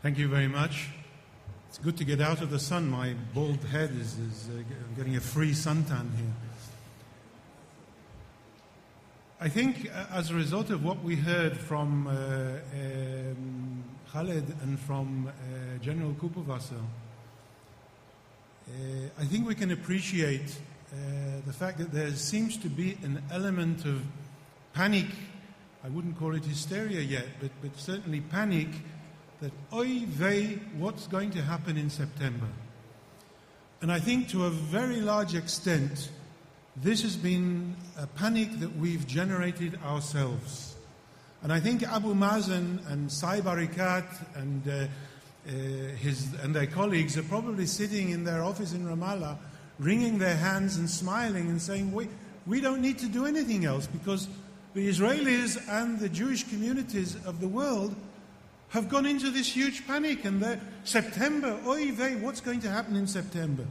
Thank you very much. It's good to get out of the sun. My bald head is getting a free suntan here. I think as a result of what we heard from Khaled and from General Kuperwasser, I think we can appreciate the fact that there seems to be an element of panic. I wouldn't call it hysteria yet, but certainly panic that, oy vey, what's going to happen in September? And I think to a very large extent, this has been a panic that we've generated ourselves. And I think Abu Mazen and Saib Arikat and their colleagues are probably sitting in their office in Ramallah, wringing their hands and smiling and saying, we don't need to do anything else because the Israelis and the Jewish communities of the world have gone into this huge panic, and September, oy vey, what's going to happen in September?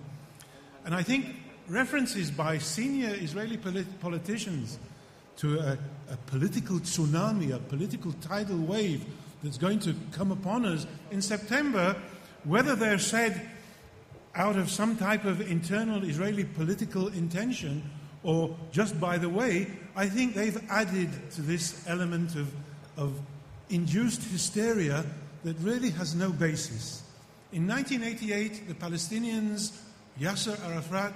And I think references by senior Israeli politicians to a political tsunami, a political tidal wave that's going to come upon us in September, whether they're said out of some type of internal Israeli political intention or just by the way, I think they've added to this element of induced hysteria that really has no basis. In 1988, the Palestinians, Yasser Arafat,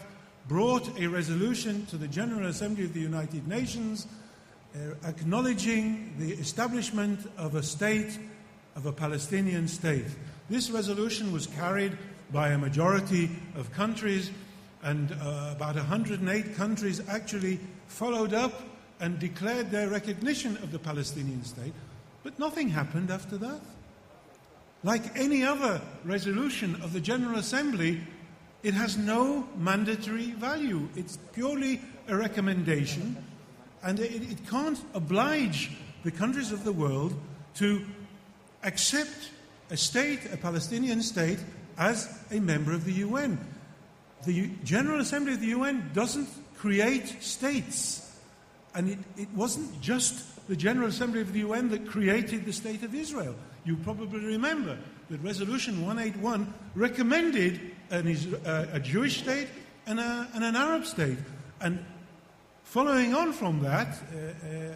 brought a resolution to the General Assembly of the United Nations acknowledging the establishment of a state, of a Palestinian state. This resolution was carried by a majority of countries, and about 108 countries actually followed up and declared their recognition of the Palestinian state. But nothing happened after that. Like any other resolution of the General Assembly, it has no mandatory value. It's purely a recommendation, and it can't oblige the countries of the world to accept a state, a Palestinian state, as a member of the UN. The General Assembly of the UN doesn't create states, and it wasn't just the General Assembly of the UN that created the State of Israel. You probably remember that Resolution 181 recommended a Jewish state and an Arab state. And following on from that,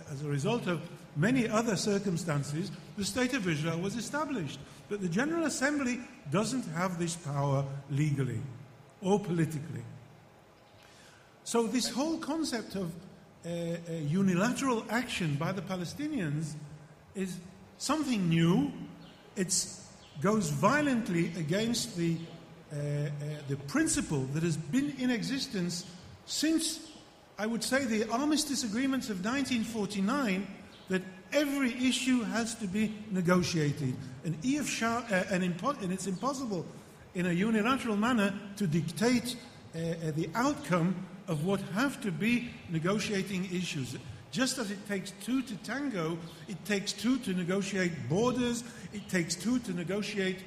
as a result of many other circumstances, the State of Israel was established. But the General Assembly doesn't have this power legally or politically. So this whole concept of unilateral action by the Palestinians is something new. It goes violently against the principle that has been in existence since, I would say, the armistice agreements of 1949, that every issue has to be negotiated. And it's impossible in a unilateral manner to dictate the outcome of what have to be negotiating issues. Just as it takes two to tango, it takes two to negotiate borders, it takes two to negotiate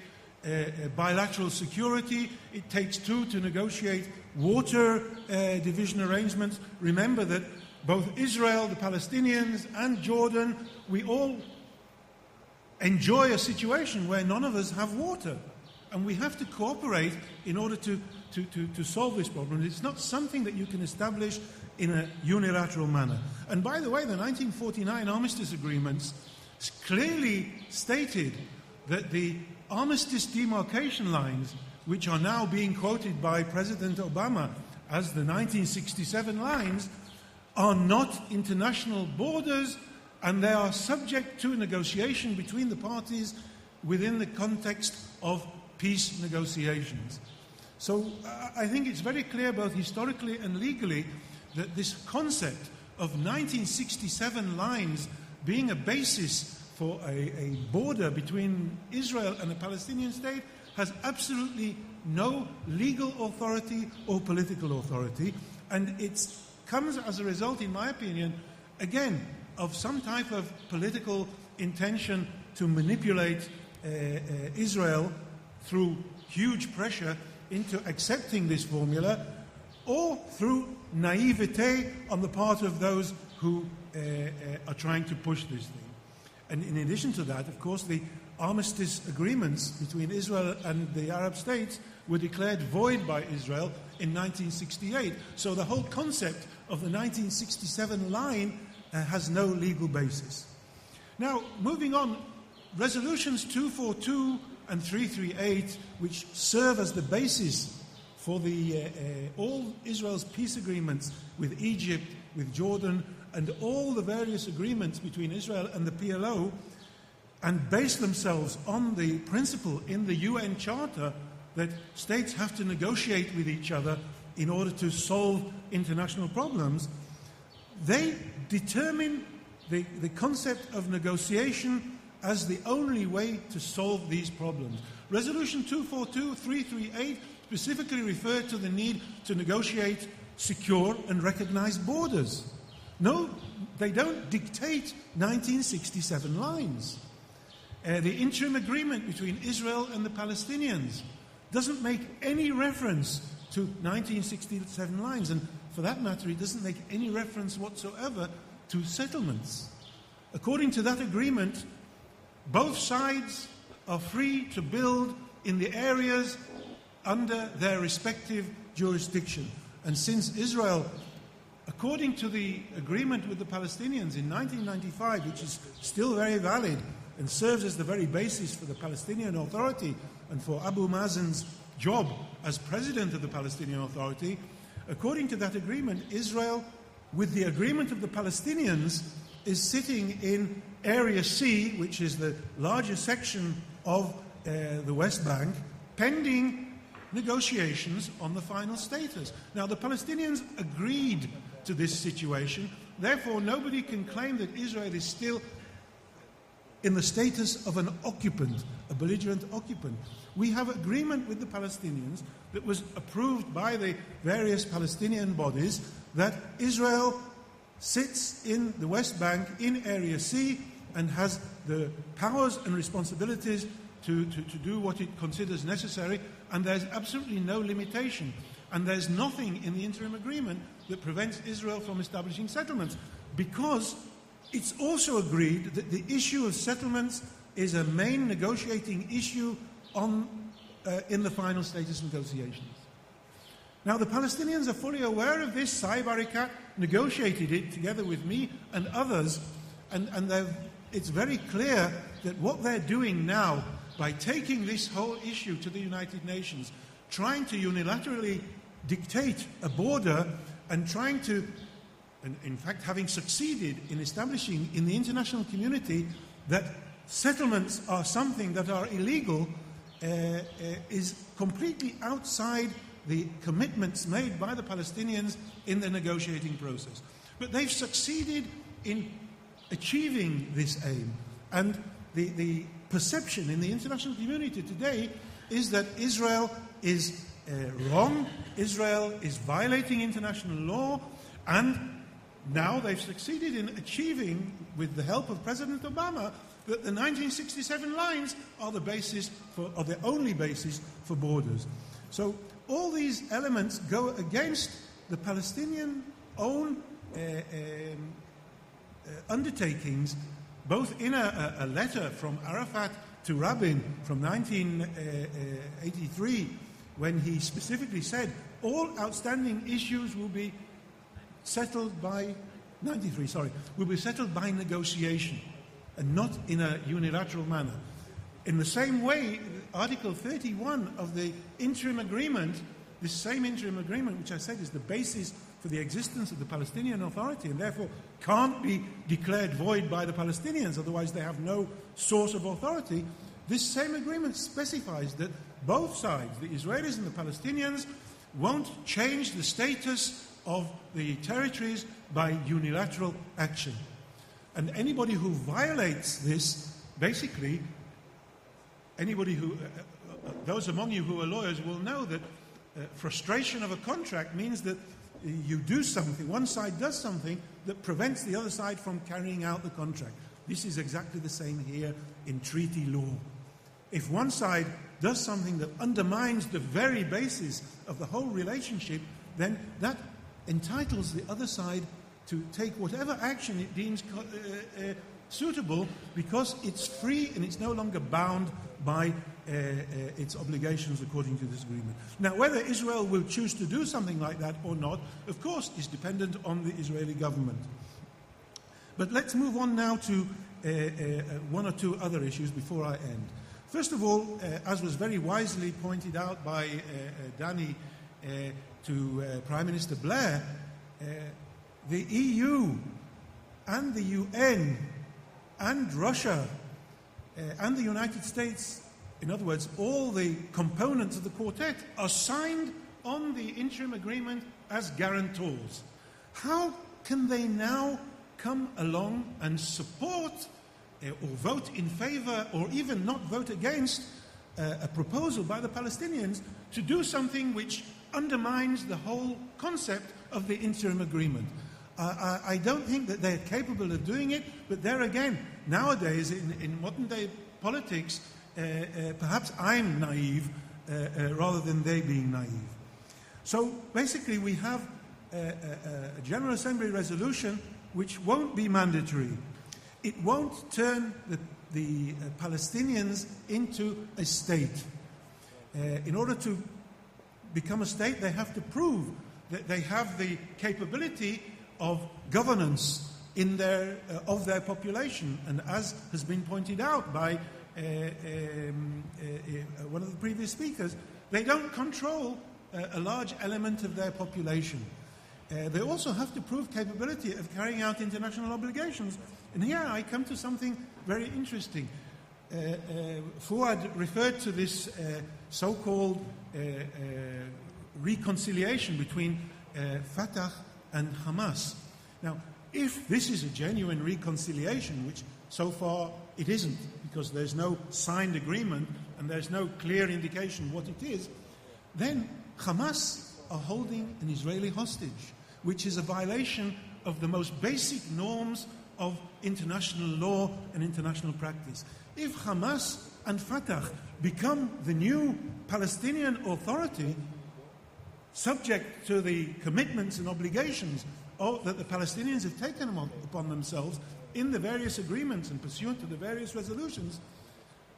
bilateral security, it takes two to negotiate water division arrangements. Remember that both Israel, the Palestinians, and Jordan, we all enjoy a situation where none of us have water. And we have to cooperate in order to solve this problem. It's not something that you can establish in a unilateral manner. And by the way, the 1949 armistice agreements clearly stated that the armistice demarcation lines, which are now being quoted by President Obama as the 1967 lines, are not international borders, and they are subject to negotiation between the parties within the context of peace negotiations. So I think it's very clear, both historically and legally, that this concept of 1967 lines being a basis for a border between Israel and a Palestinian state has absolutely no legal authority or political authority, and it comes as a result, in my opinion, again, of some type of political intention to manipulate Israel through huge pressure into accepting this formula, or through naivete on the part of those who are trying to push this thing. And in addition to that, of course, the armistice agreements between Israel and the Arab states were declared void by Israel in 1968. So the whole concept of the 1967 line has no legal basis. Now, moving on, resolutions 242 and 338, which serve as the basis for all Israel's peace agreements with Egypt, with Jordan, and all the various agreements between Israel and the PLO, and base themselves on the principle in the UN Charter that states have to negotiate with each other in order to solve international problems, they determine the concept of negotiation as the only way to solve these problems. Resolution 242, 338 specifically referred to the need to negotiate secure and recognized borders. No, they don't dictate 1967 lines. The interim agreement between Israel and the Palestinians doesn't make any reference to 1967 lines, and for that matter, it doesn't make any reference whatsoever to settlements. According to that agreement, both sides are free to build in the areas under their respective jurisdiction. And since Israel, according to the agreement with the Palestinians in 1995, which is still very valid and serves as the very basis for the Palestinian Authority and for Abu Mazen's job as president of the Palestinian Authority, according to that agreement, Israel, with the agreement of the Palestinians, is sitting in Area C, which is the largest section of the West Bank, pending negotiations on the final status. Now, the Palestinians agreed to this situation. Therefore, nobody can claim that Israel is still in the status of an occupant, a belligerent occupant. We have agreement with the Palestinians that was approved by the various Palestinian bodies that Israel sits in the West Bank in Area C and has the powers and responsibilities to do what it considers necessary, and there's absolutely no limitation. And there's nothing in the interim agreement that prevents Israel from establishing settlements, because it's also agreed that the issue of settlements is a main negotiating issue in the final status negotiations. Now, the Palestinians are fully aware of this. Saeb Erekat negotiated it together with me and others, and it's very clear that what they're doing now, by taking this whole issue to the United Nations, trying to unilaterally dictate a border and trying to, and in fact having succeeded in establishing in the international community that settlements are something that are illegal, is completely outside the commitments made by the Palestinians in the negotiating process. But they've succeeded in achieving this aim. And the perception in the international community today is that Israel is wrong, Israel is violating international law, and now they've succeeded in achieving, with the help of President Obama, that the 1967 lines are the basis for, are the only basis for borders. So all these elements go against the Palestinian own undertakings, both in a letter from Arafat to Rabin from 1983, when he specifically said all outstanding issues will be settled by will be settled by negotiation and not in a unilateral manner. In the same way, Article 31 of the interim agreement, this same interim agreement, which I said is the basis for the existence of the Palestinian Authority and therefore can't be declared void by the Palestinians, otherwise they have no source of authority, this same agreement specifies that both sides, the Israelis and the Palestinians, won't change the status of the territories by unilateral action. And anybody who violates this, basically, anybody who, those among you who are lawyers will know that frustration of a contract means that you do something, one side does something that prevents the other side from carrying out the contract. This is exactly the same here in treaty law. If one side does something that undermines the very basis of the whole relationship, then that entitles the other side to take whatever action it deems suitable because it's free and it's no longer bound by its obligations according to this agreement. Now, whether Israel will choose to do something like that or not, of course, is dependent on the Israeli government. But let's move on now to one or two other issues before I end. First of all, as was very wisely pointed out by Danny to Prime Minister Blair, the EU and the UN and Russia and the United States, in other words, all the components of the quartet, are signed on the interim agreement as guarantors. How can they now come along and support or vote in favor or even not vote against a proposal by the Palestinians to do something which undermines the whole concept of the interim agreement? I don't think that they're capable of doing it, but there again, nowadays in modern-day politics, perhaps I'm naive rather than they being naive. So basically we have a General Assembly resolution which won't be mandatory. It won't turn the Palestinians into a state. In order to become a state, they have to prove that they have the capability of governance in of their population. And as has been pointed out by one of the previous speakers, they don't control a large element of their population. They also have to prove capability of carrying out international obligations. And here I come to something very interesting. Fuad referred to this so-called reconciliation between Fatah and Hamas. Now, if this is a genuine reconciliation, which so far it isn't, because there's no signed agreement and there's no clear indication what it is, then Hamas are holding an Israeli hostage, which is a violation of the most basic norms of international law and international practice. If Hamas and Fatah become the new Palestinian Authority, subject to the commitments and obligations that the Palestinians have taken upon themselves in the various agreements and pursuant to the various resolutions,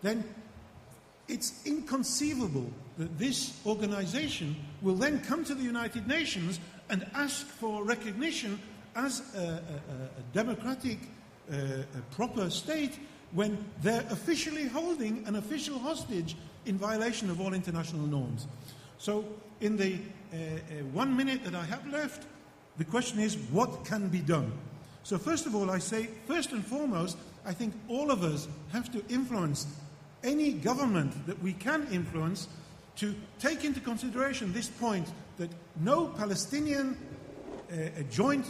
then it's inconceivable that this organization will then come to the United Nations and ask for recognition as a democratic, proper state when they're officially holding an official hostage in violation of all international norms. So in the 1 minute that I have left, the question is, what can be done? So first of all, I say, first and foremost, I think all of us have to influence any government that we can influence to take into consideration this point that no Palestinian joint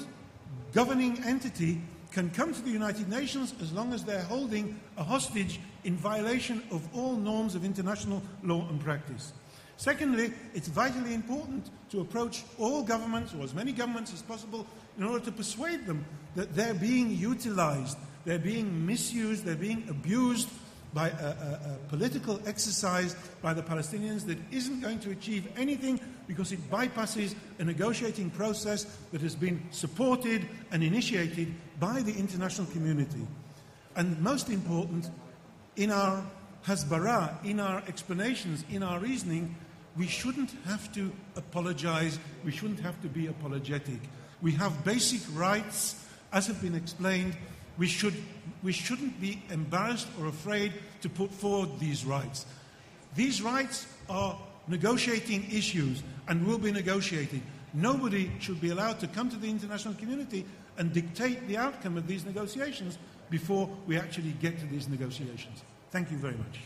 governing entity can come to the United Nations as long as they're holding a hostage in violation of all norms of international law and practice. Secondly, it's vitally important to approach all governments, or as many governments as possible, in order to persuade them that they're being utilized, they're being misused, they're being abused by a political exercise by the Palestinians that isn't going to achieve anything because it bypasses a negotiating process that has been supported and initiated by the international community. And most important, in our hasbara, in our explanations, in our reasoning, we shouldn't have to apologize, we shouldn't have to be apologetic. We have basic rights, as have been explained. We shouldn't be embarrassed or afraid to put forward these rights. These rights are negotiating issues and will be negotiated. Nobody should be allowed to come to the international community and dictate the outcome of these negotiations before we actually get to these negotiations. Thank you very much.